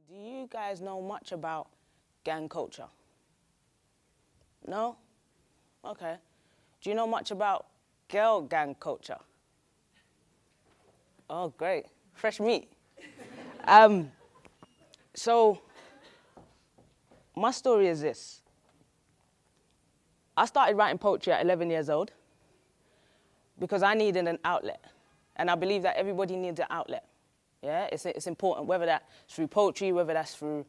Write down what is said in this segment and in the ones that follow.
Do you guys know much about gang culture? No? Okay. Do you know much about girl gang culture? Oh, great. Fresh meat. So, my story is this. I started writing poetry at 11 years old because I needed an outlet. And I believe that everybody needs an outlet. Yeah, it's important, whether that's through poetry, whether that's through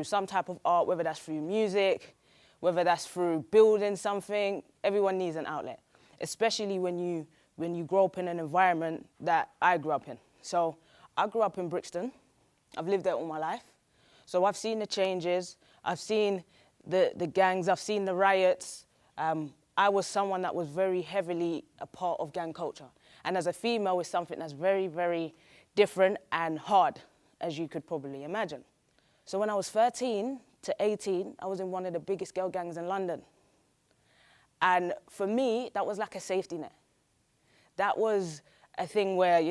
some type of art, whether that's through music, whether that's through building something. Everyone needs an outlet, especially when you grow up in an environment that I grew up in. So I grew up in Brixton. I've lived there all my life. So I've seen the changes. I've seen the gangs. I've seen the riots. I was someone that was very heavily a part of gang culture. And as a female, it's something that's very, very different and hard, as you could probably imagine. So when I was 13 to 18, I was in one of the biggest girl gangs in London. And for me, that was like a safety net. That was a thing where,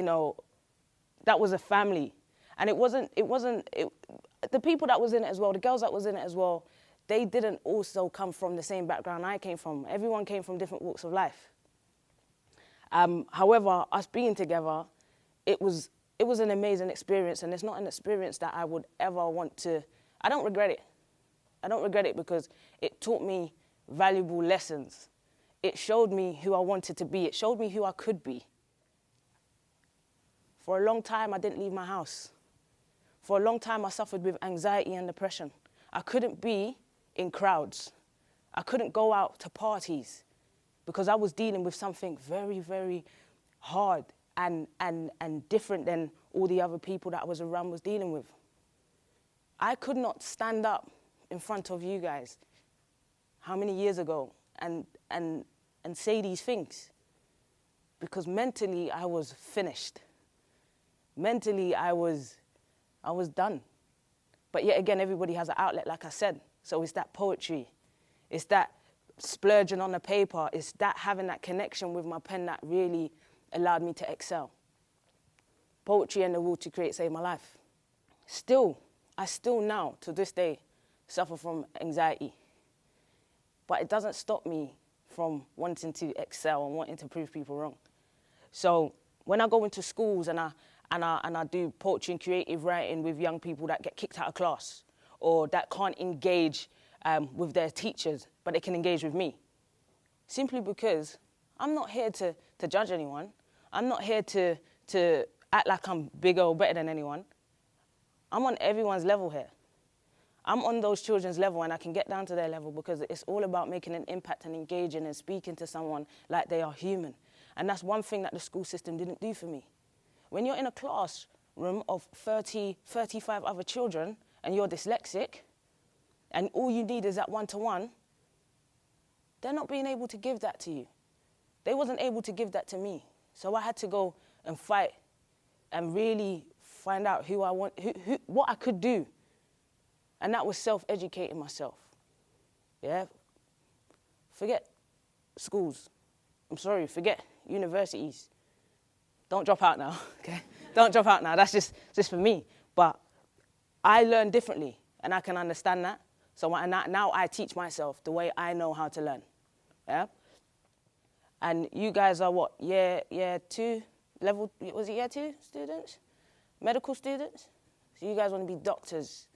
that was a family. And the people that was in it as well, the girls that was in it as well, they didn't also come from the same background I came from. Everyone came from different walks of life. However, us being together, it was an amazing experience, and it's not an experience that I would ever want to. I don't regret it. I don't regret it because it taught me valuable lessons. It showed me who I wanted to be. It showed me who I could be. For a long time, I didn't leave my house. For a long time, I suffered with anxiety and depression. I couldn't be in crowds. I couldn't go out to parties because I was dealing with something very, very hard and different than all the other people that I was around was dealing with. I could not stand up in front of you guys how many years ago and say these things because mentally I was finished. Mentally I was done. But yet again, everybody has an outlet, like I said. So it's that poetry. It's that splurging on the paper. It's that having that connection with my pen that really allowed me to excel. Poetry and the will to create saved my life. I still now, to this day, suffer from anxiety. But it doesn't stop me from wanting to excel and wanting to prove people wrong. So when I go into schools and I do poetry and creative writing with young people that get kicked out of class or that can't engage with their teachers, but they can engage with me. Simply because I'm not here to judge anyone. I'm not here to act like I'm bigger or better than anyone. I'm on everyone's level here. I'm on those children's level and I can get down to their level because it's all about making an impact and engaging and speaking to someone like they are human. And that's one thing that the school system didn't do for me. When you're in a classroom of 30, 35 other children and you're dyslexic and all you need is that one-to-one, they're not being able to give that to you. They wasn't able to give that to me. So I had to go and fight and really find out what I could do. And that was self-educating myself. Yeah? Forget schools. I'm sorry, forget universities. Don't drop out now, okay? Don't drop out now, that's just for me. But I learn differently, and I can understand that. So now I teach myself the way I know how to learn, yeah? And you guys are what, year two, was it year two students? Medical students? So you guys want to be doctors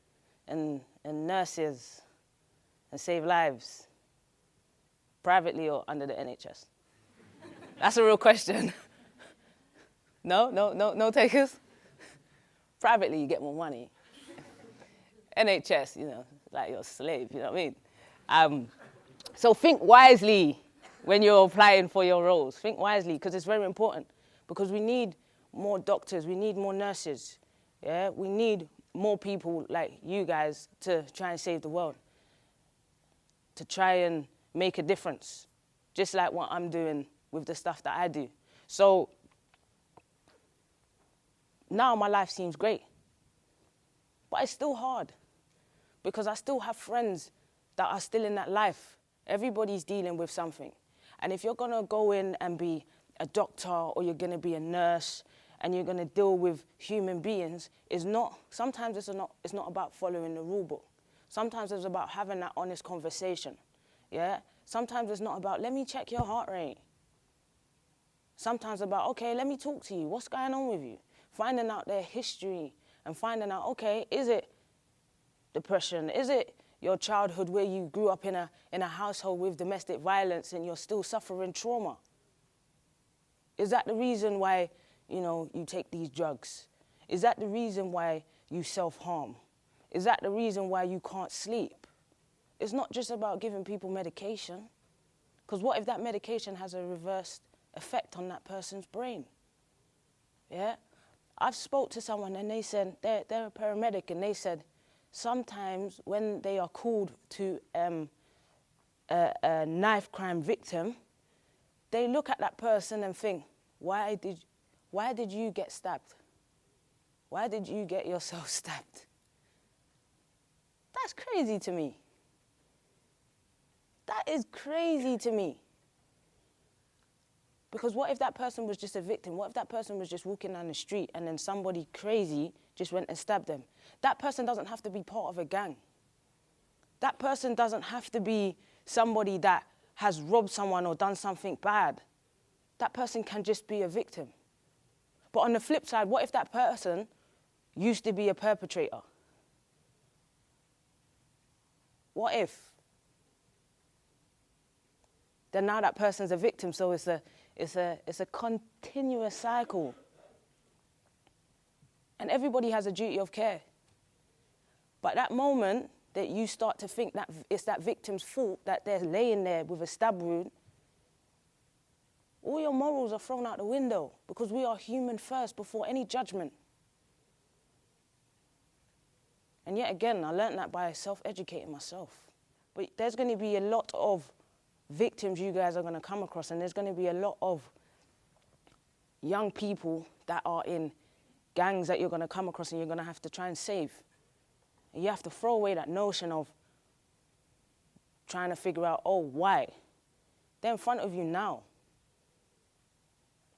and nurses and save lives, privately or under the NHS? That's a real question. No takers? Privately, you get more money. NHS, like you're a slave, you know what I mean? So think wisely when you're applying for your roles. Think wisely, because it's very important. Because we need more doctors, we need more nurses, yeah? We need more people like you guys to try and save the world, to try and make a difference, just like what I'm doing with the stuff that I do. So now my life seems great, but it's still hard because I still have friends that are still in that life. Everybody's dealing with something. And if you're gonna go in and be a doctor or you're gonna be a nurse and you're going to deal with human beings is not, sometimes it's not about following the rule book. Sometimes it's about having that honest conversation, yeah? Sometimes it's not about, let me check your heart rate. Sometimes about, okay, let me talk to you. What's going on with you? Finding out their history and finding out, okay, is it depression? Is it your childhood where you grew up in a household with domestic violence and you're still suffering trauma? Is that the reason why, you take these drugs? Is that the reason why you self-harm? Is that the reason why you can't sleep? It's not just about giving people medication, because what if that medication has a reversed effect on that person's brain? Yeah? I've spoke to someone and they said, they're a paramedic, and they said, sometimes when they are called to a knife crime victim, they look at that person and think, why did you get stabbed? Why did you get yourself stabbed? That's crazy to me. That is crazy to me. Because what if that person was just a victim? What if that person was just walking down the street and then somebody crazy just went and stabbed them? That person doesn't have to be part of a gang. That person doesn't have to be somebody that has robbed someone or done something bad. That person can just be a victim. But on the flip side, what if that person used to be a perpetrator? What if? Then now that person's a victim, so it's a continuous cycle. And everybody has a duty of care. But that moment that you start to think that it's that victim's fault, that they're laying there with a stab wound, all your morals are thrown out the window, because we are human first before any judgment. And yet again, I learned that by self-educating myself. But there's going to be a lot of victims you guys are going to come across, and there's going to be a lot of young people that are in gangs that you're going to come across and you're going to have to try and save. And you have to throw away that notion of trying to figure out, oh, why? They're in front of you now.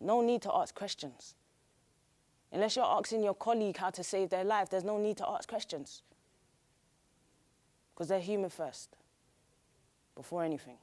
No need to ask questions. Unless you're asking your colleague how to save their life, there's no need to ask questions. Because they're human first, before anything.